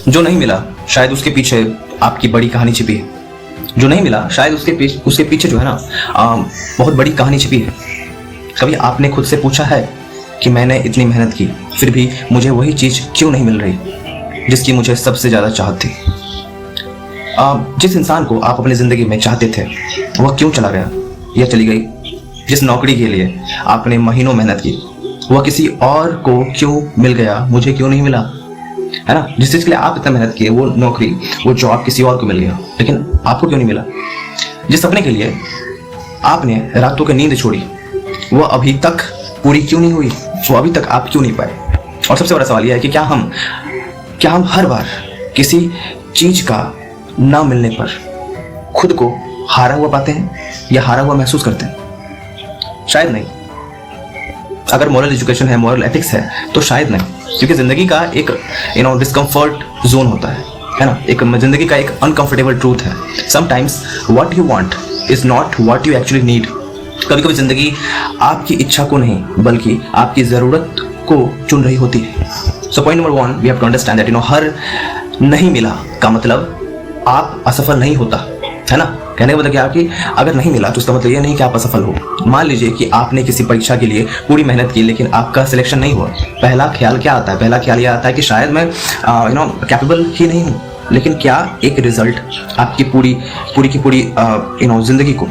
जो नहीं मिला शायद उसके पीछे आपकी बड़ी कहानी छिपी है। जो नहीं मिला शायद उसके पीछे जो है ना बहुत बड़ी कहानी छिपी है। कभी आपने खुद से पूछा है कि मैंने इतनी मेहनत की फिर भी मुझे वही चीज़ क्यों नहीं मिल रही जिसकी मुझे सबसे ज़्यादा चाहत थी? जिस इंसान को आप अपनी ज़िंदगी में चाहते थे वह क्यों चला गया या चली गई? जिस नौकरी के लिए आपने महीनों मेहनत की वह किसी और को क्यों मिल गया, मुझे क्यों नहीं मिला? है ना, जिस चीज़ के लिए आप इतना मेहनत किए वो नौकरी वो जॉब किसी और को मिल गया लेकिन आपको क्यों नहीं मिला? जिस सपने के लिए आपने रातों की नींद छोड़ी वह अभी तक पूरी क्यों नहीं हुई, वो अभी तक आप क्यों नहीं पाए? और सबसे बड़ा सवाल यह है कि क्या हम हर बार किसी चीज का ना मिलने पर खुद को हारा हुआ पाते हैं या हारा हुआ महसूस करते हैं? शायद नहीं। अगर मॉरल एजुकेशन है, मॉरल एथिक्स है तो शायद नहीं, क्योंकि जिंदगी का एक डिस्कम्फर्ट जोन होता है ना, एक जिंदगी का एक अनकंफर्टेबल ट्रूथ है। Sometimes what you want is not what you actually need. कभी कभी जिंदगी आपकी इच्छा को नहीं बल्कि आपकी जरूरत को चुन रही होती है। So point number 1 we have to understand that हर नहीं मिला का मतलब आप असफल नहीं होता, है ना। कहने का मतलब क्या कि अगर नहीं मिला तो उसका मतलब ये नहीं कि आप असफल हो। मान लीजिए कि आपने किसी परीक्षा के लिए पूरी मेहनत की लेकिन आपका सिलेक्शन नहीं हुआ। पहला ख्याल क्या आता है? पहला ख्याल ये आता है कि शायद मैं कैपेबल ही नहीं हूँ। लेकिन क्या एक रिजल्ट आपकी पूरी जिंदगी को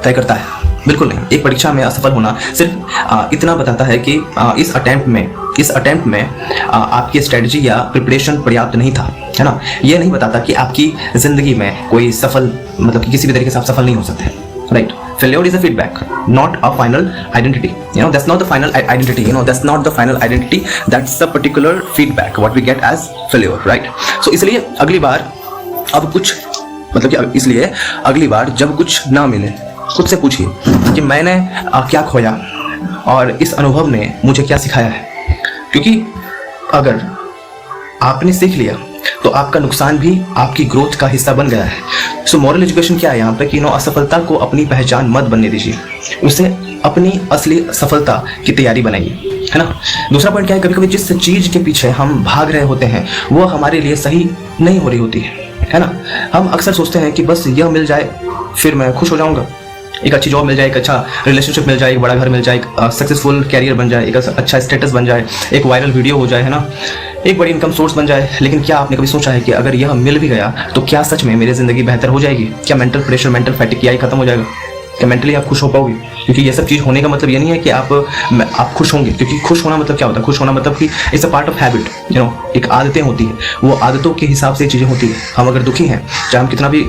तय करता है? बिल्कुल नहीं। एक परीक्षा में असफल होना सिर्फ इतना बताता है कि इस अटेम्प्ट में आपकी स्ट्रेटजी या प्रिपरेशन पर्याप्त नहीं था, है ना। ये नहीं बताता कि आपकी जिंदगी में कोई सफल मतलब कि किसी भी तरीके से आप सफल नहीं हो सकते, right. Failure is a feedback, not a final identity. That's not the final identity. That's not the final identity. That's the particular feedback what we get as failure, right? So इसलिए अगली बार जब कुछ ना मिले खुद से पूछिए कि मैंने क्या खोया और इस अनुभव ने मुझे क्या सिखाया है। क्योंकि अगर आपने सीख लिया तो आपका नुकसान भी आपकी ग्रोथ का हिस्सा बन गया है। सो मॉरल एजुकेशन क्या है यहाँ पे कि असफलता को अपनी पहचान मत बनने दीजिए, उसे अपनी असली सफलता की तैयारी बनाइए, है ना। दूसरा पॉइंट क्या है, कभी कभी जिस चीज के पीछे हम भाग रहे होते हैं वो हमारे लिए सही नहीं हो रही होती है ना। हम अक्सर सोचते हैं कि बस यह मिल जाए फिर मैं खुश हो जाऊंगा, एक अच्छी जॉब मिल जाए, एक अच्छा रिलेशनशिप मिल जाए, एक बड़ा घर मिल जाए, एक सक्सेसफुल कैरियर बन जाए, एक अच्छा स्टेटस बन जाए, एक वायरल वीडियो हो जाए, है ना, एक बड़ी इनकम सोर्स बन जाए। लेकिन क्या आपने कभी सोचा है कि अगर यह मिल भी गया तो क्या सच में मेरी जिंदगी बेहतर हो जाएगी? क्या मेंटल प्रेशर, मेंटल फैटिक क्या खत्म हो जाएगा? क्या मेंटली आप खुश हो पाओगे? क्योंकि ये सब चीज़ होने का मतलब ये नहीं है कि आप खुश होंगे, क्योंकि खुश होना मतलब क्या होता है? खुश होना मतलब कि it's a part of habit, एक आदतें होती है, वो आदतों के हिसाब से चीज़ें होती है। हम अगर दुखी हैं, चाहे हम कितना भी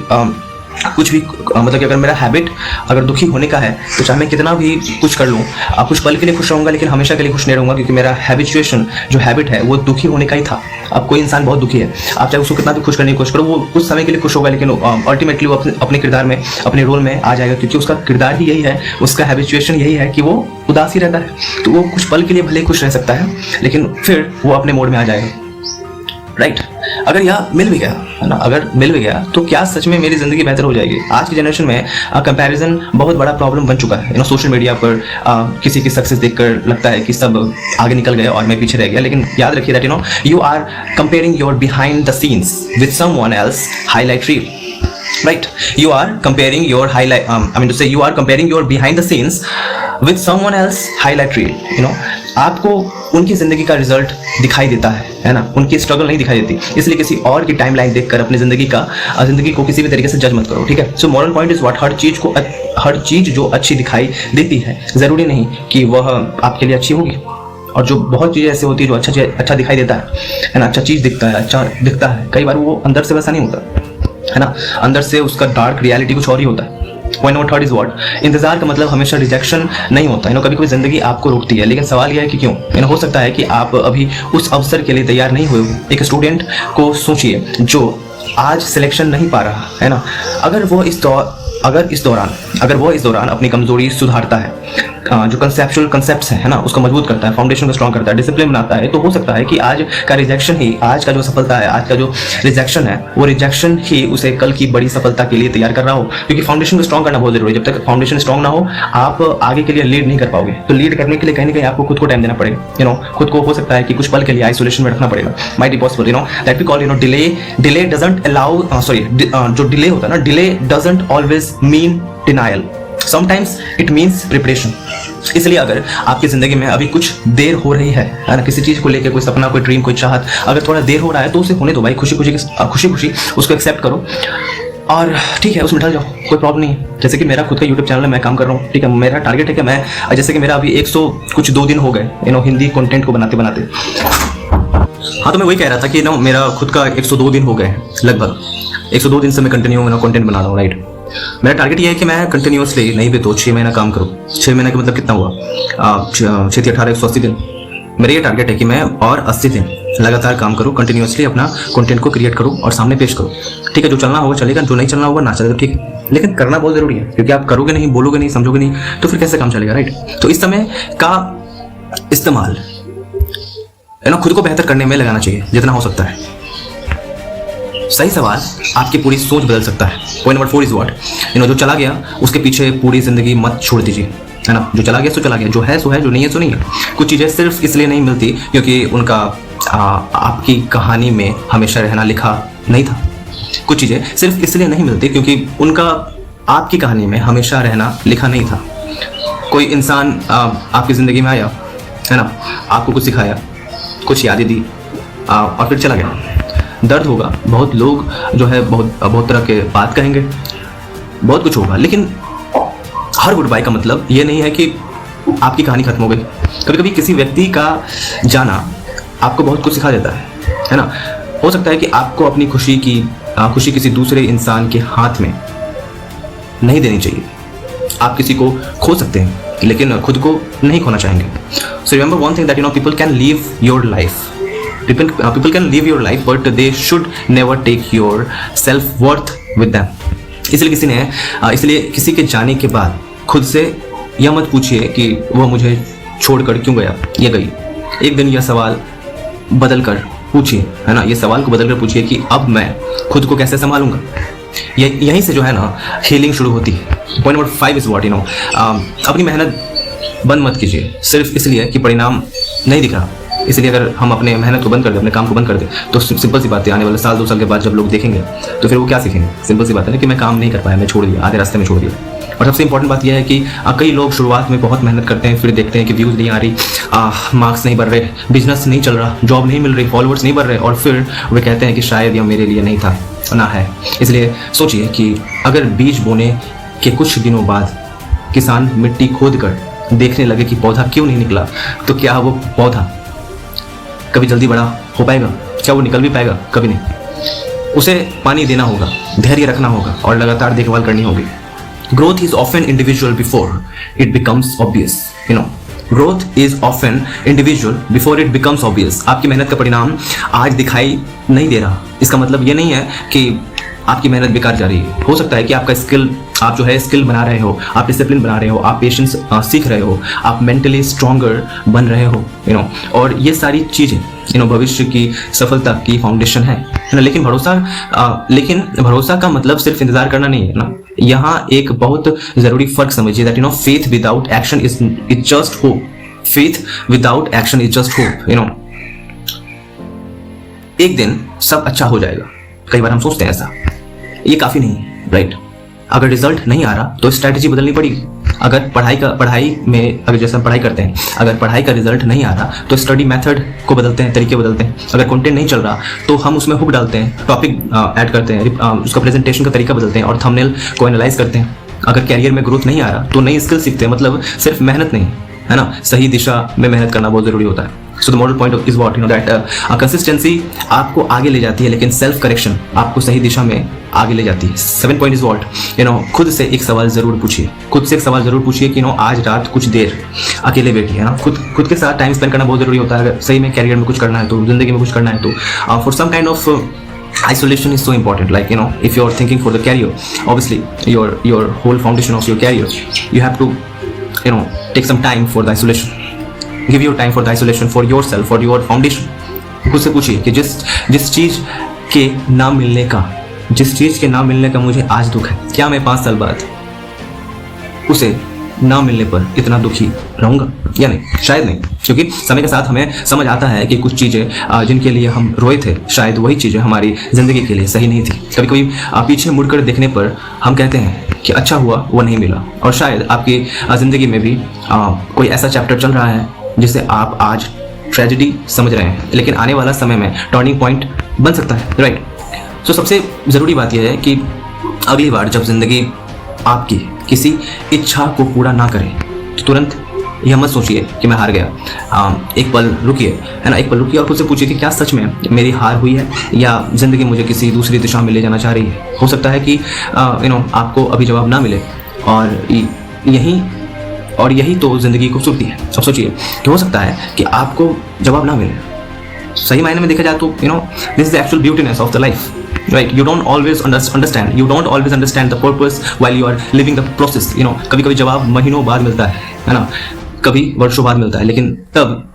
कुछ भी मतलब कि अगर मेरा हैबिट अगर दुखी होने का है तो चाहे मैं कितना भी कुछ कर लूँ, कुछ पल के लिए खुश रहूँगा लेकिन हमेशा के लिए खुश नहीं रहूँगा, क्योंकि मेरा हैबिचुएशन जो हैबिट है वो दुखी होने का ही था। अब कोई इंसान बहुत दुखी है, आप चाहे उसको कितना भी खुश करने की कोशिश करो, वो कुछ समय के लिए खुश होगा लेकिन अल्टीमेटली वो अपने किरदार में, अपने रोल में आ जाएगा, क्योंकि उसका किरदार ही यही है, उसका हैबिचुएशन यही है कि वो उदास ही रहता है। तो वो कुछ पल के लिए भले खुश रह सकता है लेकिन फिर वो अपने मोड में आ जाएगा, राइट। अगर यह मिल भी गया, है ना, अगर मिल भी गया तो क्या सच में मेरी जिंदगी बेहतर हो जाएगी? आज की जनरेशन में कंपैरिजन बहुत बड़ा प्रॉब्लम बन चुका है। सोशल मीडिया पर किसी की सक्सेस देखकर लगता है कि सब आगे निकल गए और मैं पीछे रह गया। लेकिन याद रखिए that you are comparing your behind the scenes with someone else highlight reel, right? You are comparing your you are comparing your behind the scenes with someone else highlight reel. आपको उनकी जिंदगी का रिजल्ट दिखाई देता है ना, उनकी struggle नहीं दिखाई देती। इसलिए किसी और की टाइमलाइन देखकर अपनी जिंदगी को किसी भी तरीके से जज मत करो, ठीक है। So moral point is what, हर चीज जो अच्छी दिखाई देती है जरूरी नहीं कि वह आपके लिए अच्छी होगी। और जो बहुत चीजें ऐसी होती है जो अच्छा दिखाई देता है ना, अच्छा चीज अच्छा दिखता है, कई बार वो अंदर से वैसा नहीं होता, है ना। अंदर से उसका डार्क रियलिटी कुछ और ही होता है। पॉइंट नंबर 3 इज व्हाट, इंतजार का मतलब हमेशा रिजेक्शन नहीं होता है। कभी कभी जिंदगी आपको रोकती है, लेकिन सवाल यह है कि क्यों। हो सकता है कि आप अभी उस अवसर के लिए तैयार नहीं हुए हो। एक स्टूडेंट को सोचिए जो आज सिलेक्शन नहीं पा रहा है ना, अगर इस अगर वो इस दौरान अपनी कमजोरी सुधारता है, जो कंसेप्चुअल कंसेप्ट्स है ना, उसको मजबूत करता है, फाउंडेशन को स्ट्रॉन्ग करता है, डिसिप्लिन बनाता है, तो हो सकता है कि आज का रिजेक्शन ही, आज का जो सफलता है, आज का जो रिजेक्शन है, वो रिजेक्शन ही उसे कल की बड़ी सफलता के लिए तैयार कर रहा हो। क्योंकि फाउंडेशन को स्ट्रॉन्ग करना बहुत जरूरी है। जब तक फाउंडेशन स्ट्रॉन्ग ना हो, आप आगे के लिए लीड नहीं कर पाओगे। तो लीड करने के लिए कहीं ना कहीं आपको खुद को टाइम देना पड़ेगा। खुद को हो सकता है कि कुछ पल के लिए आइसोलेशन में रखना पड़ेगा। Might be possible, that we call delay doesn't allow, जो डिले होता है ना, delay doesn't always mean denial, sometimes it means preparation. इसलिए अगर आपकी जिंदगी में अभी कुछ देर हो रही है ना, किसी चीज को लेकर, कोई सपना, कोई ड्रीम, कोई चाहत, अगर थोड़ा देर हो रहा है तो उसे होने दो भाई, खुशी खुशी उसको एक्सेप्ट करो और ठीक है, उसमें ढल जाओ, कोई प्रॉब्लम नहीं है। जैसे कि मेरा खुद का यूट्यूब चैनल है, मैं काम कर रहा हूँ, ठीक है, मेरा टारगेट है कि मैं, जैसे कि मेरा अभी 100 कुछ 2 दिन हो गए हिंदी कंटेंट को बनाते बनाते। हाँ, तो मैं वही कह रहा था कि मेरा खुद का 102 दिन हो गए, लगभग 102 दिन से मैं कंटिन्यू कंटेंट बना रहा हूँ, राइट। मेरा टारगेट ये है कि मैं कंटिन्यूसली नहीं भी तो 6 महीना काम करूँ। 6 महीने का मतलब कितना हुआ, 6 × 18 180 दिन। मेरा ये टारगेट है कि मैं और 80 दिन लगातार काम करूँ, कंटिन्यूसली अपना कंटेंट को क्रिएट करूँ और सामने पेश करूँ। ठीक है, जो चलना होगा चलेगा, जो नहीं चलना होगा ना चलेगा, ठीक है, लेकिन करना बहुत जरूरी है। क्योंकि आप करोगे नहीं, बोलोगे नहीं, समझोगे नहीं, तो फिर कैसे काम चलेगा, राइट। तो इस समय का इस्तेमाल खुद को बेहतर करने में लगाना चाहिए जितना हो सकता है। सही सवाल आपकी पूरी सोच बदल सकता है। पॉइंट नंबर 4 इज व्हाट, जो चला गया उसके पीछे पूरी जिंदगी मत छोड़ दीजिए, है ना। जो चला गया सो चला गया, जो है सो है, जो नहीं है सो नहीं है। कुछ चीज़ें सिर्फ इसलिए नहीं मिलती क्योंकि उनका आपकी कहानी में हमेशा रहना लिखा नहीं था। कुछ चीज़ें सिर्फ इसलिए नहीं मिलती क्योंकि उनका आपकी कहानी में हमेशा रहना लिखा नहीं था। कोई इंसान आपकी ज़िंदगी में आया, है ना, आपको कुछ सिखाया, कुछ यादें दी और फिर चला गया। दर्द होगा, बहुत लोग जो है बहुत तरह के बात कहेंगे, बहुत कुछ होगा, लेकिन हर गुड बाय का मतलब ये नहीं है कि आपकी कहानी खत्म हो गई। कभी कभी किसी व्यक्ति का जाना आपको बहुत कुछ सिखा देता है ना। हो सकता है कि आपको अपनी खुशी किसी दूसरे इंसान के हाथ में नहीं देनी चाहिए। आप किसी को खो सकते हैं लेकिन खुद को नहीं खोना चाहेंगे। So remember one thing, that people can live your life. People can live your life, but they should never take your self-worth with them. इसलिए किसी के जाने के बाद खुद से यह मत पूछिए कि वह मुझे छोड़कर क्यों गया या गई। एक दिन यह सवाल बदल कर पूछिए, है ना, ये सवाल को बदल कर पूछिए कि अब मैं खुद को कैसे संभालूंगा। यहीं से जो है ना हीलिंग शुरू होती है। पॉइंट नंबर 5 इज व्हाट, अपनी मेहनत बंद मत कीजिए सिर्फ इसलिए कि परिणाम नहीं दिख रहा। इसलिए अगर हम अपने मेहनत को बंद कर दें, अपने काम को बंद कर दें, तो सिंपल सी बात है, आने वाले साल 2 साल के बाद जब लोग देखेंगे तो फिर वो क्या सीखेंगे। सिंपल सी बात है ना कि मैं काम नहीं कर पाया, मैं छोड़ दिया, आधे रास्ते में छोड़ दिया। और सबसे इंपॉर्टेंट बात यह है कि कई लोग शुरुआत में बहुत मेहनत करते हैं, फिर देखते हैं कि व्यूज़ नहीं आ रही, मार्क्स नहीं बढ़ रहे, बिजनेस नहीं चल रहा, जॉब नहीं मिल रही, फॉलोअर्स नहीं बढ़ रहे, और फिर वे कहते हैं कि शायद यह मेरे लिए नहीं था, ना है। इसलिए सोचिए कि अगर बीज बोने के कुछ दिनों बाद किसान मिट्टी खोद कर देखने लगे कि पौधा क्यों नहीं निकला, तो क्या वो पौधा कभी जल्दी बड़ा हो पाएगा? क्या वो निकल भी पाएगा? कभी नहीं। उसे पानी देना होगा, धैर्य रखना होगा और लगातार देखभाल करनी होगी। Growth is often individual before it becomes obvious. Growth is often individual before it becomes obvious. आपकी मेहनत का परिणाम आज दिखाई नहीं दे रहा, इसका मतलब ये नहीं है कि आपकी मेहनत बेकार जा रही है। हो सकता है कि आपका आप जो है स्किल बना रहे हो, आप डिसिप्लिन बना रहे हो, आप पेशेंस सीख रहे हो, आप मेंटली स्ट्रॉन्गर बन रहे हो, और ये सारी चीज़ें भविष्य की सफलता की फाउंडेशन है ना। लेकिन भरोसा का मतलब सिर्फ इंतजार करना नहीं है ना। यहाँ एक बहुत जरूरी फर्क समझिए, that faith without action is just hope. Faith without action is just hope. एक दिन सब अच्छा हो जाएगा, कई बार हम सोचते हैं ऐसा, ये काफी नहीं, राइट। अगर रिजल्ट नहीं आ रहा तो स्ट्रैटेजी बदलनी पड़ेगी। अगर पढ़ाई में अगर जैसे हम पढ़ाई करते हैं, अगर पढ़ाई का रिजल्ट नहीं आ रहा तो स्टडी मेथड को बदलते हैं, तरीके बदलते हैं। अगर कंटेंट नहीं चल रहा तो हम उसमें हुक डालते हैं, टॉपिक ऐड करते हैं, उसका प्रेजेंटेशन का तरीका बदलते हैं और थंबनेल को एनालाइज करते हैं। अगर कैरियर में ग्रोथ नहीं आ रहा तो नई स्किल सीखते हैं। मतलब सिर्फ मेहनत नहीं, है ना, सही दिशा में मेहनत करना बहुत जरूरी होता है। So the model point is what, that consistency आपको आगे ले जाती है, लेकिन सेल्फ करेक्शन आपको सही दिशा में आगे ले जाती है। 7 पॉइंट इज व्हाट, खुद से एक सवाल जरूर पूछिए, कि आज रात कुछ देर अकेले बैठिए, है ना। खुद के साथ टाइम स्पेंड करना बहुत जरूरी होता है। अगर सही में कैरियर में कुछ करना है तो, जिंदगी में कुछ करना है तो, for some kind of isolation is so important. Like, you know, if you're thinking for the career, obviously your whole foundation of your career, you have to, you know, take some time for the isolation. Give your time for the isolation, for yourself, for your foundation. खुद से पूछिए कि जिस चीज़ के ना मिलने का मुझे आज दुख है, क्या मैं 5 साल बाद उसे ना मिलने पर इतना दुखी रहूंगा या नहीं? शायद नहीं, क्योंकि समय के साथ हमें समझ आता है कि कुछ चीज़ें जिनके लिए हम रोए थे, शायद वही चीज़ें हमारी ज़िंदगी के लिए सही नहीं थी। कभी कभी पीछे मुड़कर देखने पर हम कहते हैं कि अच्छा हुआ वो नहीं मिला, और शायद आपकी ज़िंदगी में भी कोई ऐसा चैप्टर चल रहा है जिसे आप आज ट्रेजेडी समझ रहे हैं, लेकिन आने वाला समय में टर्निंग पॉइंट बन सकता है, राइट? सो सबसे ज़रूरी बात यह है कि अगली बार जब ज़िंदगी आपकी किसी इच्छा को पूरा ना करे तो तुरंत यह मत सोचिए कि मैं हार गया। एक पल रुकिए, है ना, एक पल रुकिए और खुद से पूछिए कि क्या सच में मेरी हार हुई है या ज़िंदगी मुझे किसी दूसरी दिशा में ले जाना चाह रही है। हो सकता है कि आपको अभी जवाब ना मिले, और यही तो ज़िंदगी की खूबसूरती है। अब सोचिए कि हो सकता है कि आपको जवाब ना मिले। सही मायने में देखा जाए तो this is the actual beautiness of the life, right? You don't always understand the purpose while you are living the process. कभी कभी जवाब महीनों बाद मिलता है ना, कभी वर्षों बाद मिलता है, लेकिन तब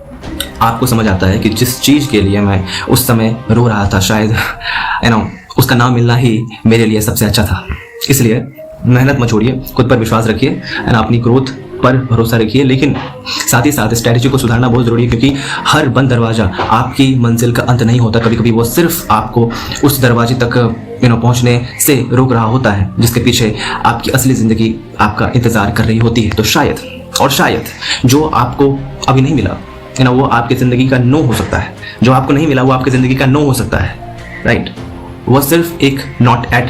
आपको समझ आता है कि जिस चीज़ के लिए मैं उस समय रो रहा था, शायद उसका ना मिलना ही मेरे लिए सबसे अच्छा था। इसलिए मेहनत मत छोड़िए, खुद पर विश्वास रखिए, है ना, अपनी ग्रोथ पर भरोसा रखिए, लेकिन साथ ही साथ स्ट्रैटेजी को सुधारना बहुत ज़रूरी है, क्योंकि हर बंद दरवाज़ा आपकी मंजिल का अंत नहीं होता। कभी कभी वो सिर्फ आपको उस दरवाजे तक पहुंचने से रोक रहा होता है, जिसके पीछे आपकी असली ज़िंदगी आपका इंतज़ार कर रही होती है। तो शायद जो आपको अभी नहीं मिला, वो आपकी ज़िंदगी का नो हो सकता है। जो आपको नहीं मिला वो आपकी ज़िंदगी का नो हो सकता है, राइट? वो सिर्फ एक नॉट एट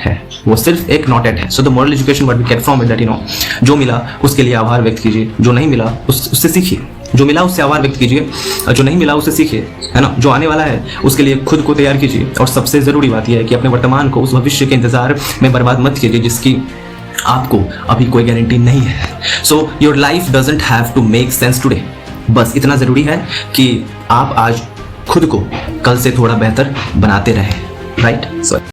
है, so the moral education what we get from it that जो मिला उसके लिए आभार व्यक्त कीजिए, जो नहीं मिला उससे सीखिए। जो मिला उससे आभार व्यक्त कीजिए, जो नहीं मिला उससे सीखिए, है ना। जो आने वाला है उसके लिए खुद को तैयार कीजिए, और सबसे ज़रूरी बात यह है कि अपने वर्तमान को उस भविष्य के इंतजार में बर्बाद मत कीजिए जिसकी आपको अभी कोई गारंटी नहीं है। So your life doesn't have to make sense today. बस इतना ज़रूरी है कि आप आज खुद को कल से थोड़ा बेहतर बनाते रहें, राइट?